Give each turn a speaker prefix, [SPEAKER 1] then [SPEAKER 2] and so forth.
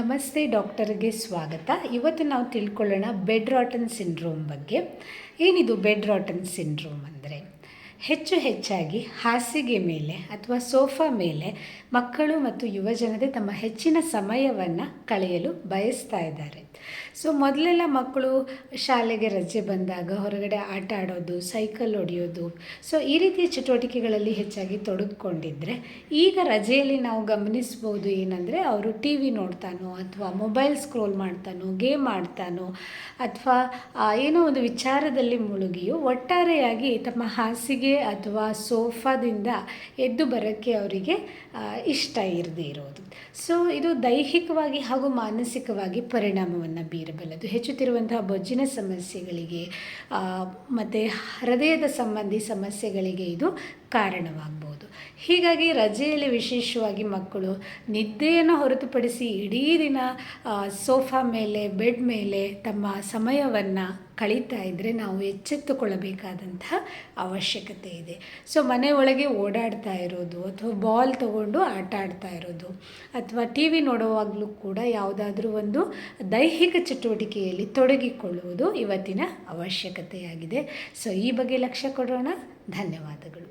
[SPEAKER 1] ನಮಸ್ತೆ, ಡಾಕ್ಟರ್ಗೆ ಸ್ವಾಗತ. ಇವತ್ತು ನಾವು ತಿಳ್ಕೊಳ್ಳೋಣ ಬೆಡ್ ರಾಟನ್ ಸಿಂಡ್ರೋಮ್ ಬಗ್ಗೆ. ಏನಿದು ಬೆಡ್ ರಾಟನ್ ಸಿಂಡ್ರೋಮ್ ಅಂದರೆ, ಹೆಚ್ಚಾಗಿ ಹಾಸಿಗೆ ಮೇಲೆ ಅಥವಾ ಸೋಫಾ ಮೇಲೆ ಮಕ್ಕಳು ಮತ್ತು ಯುವಜನತೆ ತಮ್ಮ ಹೆಚ್ಚಿನ ಸಮಯವನ್ನು ಕಳೆಯಲು ಬಯಸ್ತಾ ಇದ್ದಾರೆ. ಮೊದಲೆಲ್ಲ ಮಕ್ಕಳು ಶಾಲೆಗೆ ರಜೆ ಬಂದಾಗ ಹೊರಗಡೆ ಆಟ ಆಡೋದು, ಸೈಕಲ್ ಹೊಡೆಯೋದು, ಈ ರೀತಿಯ ಚಟುವಟಿಕೆಗಳಲ್ಲಿ ಹೆಚ್ಚಾಗಿ ತೊಡಗಿಕೊಂಡಿದ್ದರೆ, ಈಗ ರಜೆಯಲ್ಲಿ ನಾವು ಗಮನಿಸ್ಬೋದು ಏನಂದರೆ, ಅವರು ಟಿ ವಿ ನೋಡ್ತಾನೋ ಅಥವಾ ಮೊಬೈಲ್ ಸ್ಕ್ರೋಲ್ ಮಾಡ್ತಾನೋ, ಗೇಮ್ ಆಡ್ತಾನೋ ಅಥವಾ ಏನೋ ಒಂದು ವಿಚಾರದಲ್ಲಿ ಮುಳುಗಿಯೋ ಒಟ್ಟಾರೆಯಾಗಿ ತಮ್ಮ ಹಾಸಿಗೆ ಅಥವಾ ಸೋಫಾದಿಂದ ಎದ್ದು ಬರೋಕ್ಕೆ ಅವರಿಗೆ ಇಷ್ಟ ಇರದೇ ಇರೋದು. ಇದು ದೈಹಿಕವಾಗಿ ಹಾಗೂ ಮಾನಸಿಕವಾಗಿ ಪರಿಣಾಮವನ್ನು ಬೀರಬಲ್ಲದು. ಹೆಚ್ಚುತ್ತಿರುವಂತಹ ಬೊಜ್ಜಿನ ಸಮಸ್ಯೆಗಳಿಗೆ ಮತ್ತು ಹೃದಯದ ಸಂಬಂಧಿ ಸಮಸ್ಯೆಗಳಿಗೆ ಇದು ಕಾರಣವಾಗ್ಬೋದು. ಹೀಗಾಗಿ ರಜೆಯಲ್ಲಿ ವಿಶೇಷವಾಗಿ ಮಕ್ಕಳು ನಿದ್ದೆಯನ್ನು ಹೊರತುಪಡಿಸಿ ಇಡೀ ದಿನ ಸೋಫಾ ಮೇಲೆ, ಬೆಡ್ ಮೇಲೆ ತಮ್ಮ ಸಮಯವನ್ನು ಕಳೀತಾ ಇದ್ದರೆ ನಾವು ಎಚ್ಚೆತ್ತುಕೊಳ್ಳಬೇಕಾದಂತಹ ಅವಶ್ಯಕತೆ ಇದೆ. ಮನೆ ಒಳಗೆ ಓಡಾಡ್ತಾ ಇರೋದು ಅಥವಾ ಬಾಲ್ ತಗೊಂಡು ಆಟ ಆಡ್ತಾ ಇರೋದು ಅಥವಾ ಟಿ ವಿ ನೋಡುವಾಗಲೂ ಕೂಡ ಯಾವುದಾದ್ರೂ ಒಂದು ದೈಹಿಕ ಚಟುವಟಿಕೆಯಲ್ಲಿ ತೊಡಗಿಕೊಳ್ಳುವುದು ಇವತ್ತಿನ ಅವಶ್ಯಕತೆಯಾಗಿದೆ. ಈ ಬಗ್ಗೆ ಲಕ್ಷ್ಯ ಕೊಡೋಣ. ಧನ್ಯವಾದಗಳು.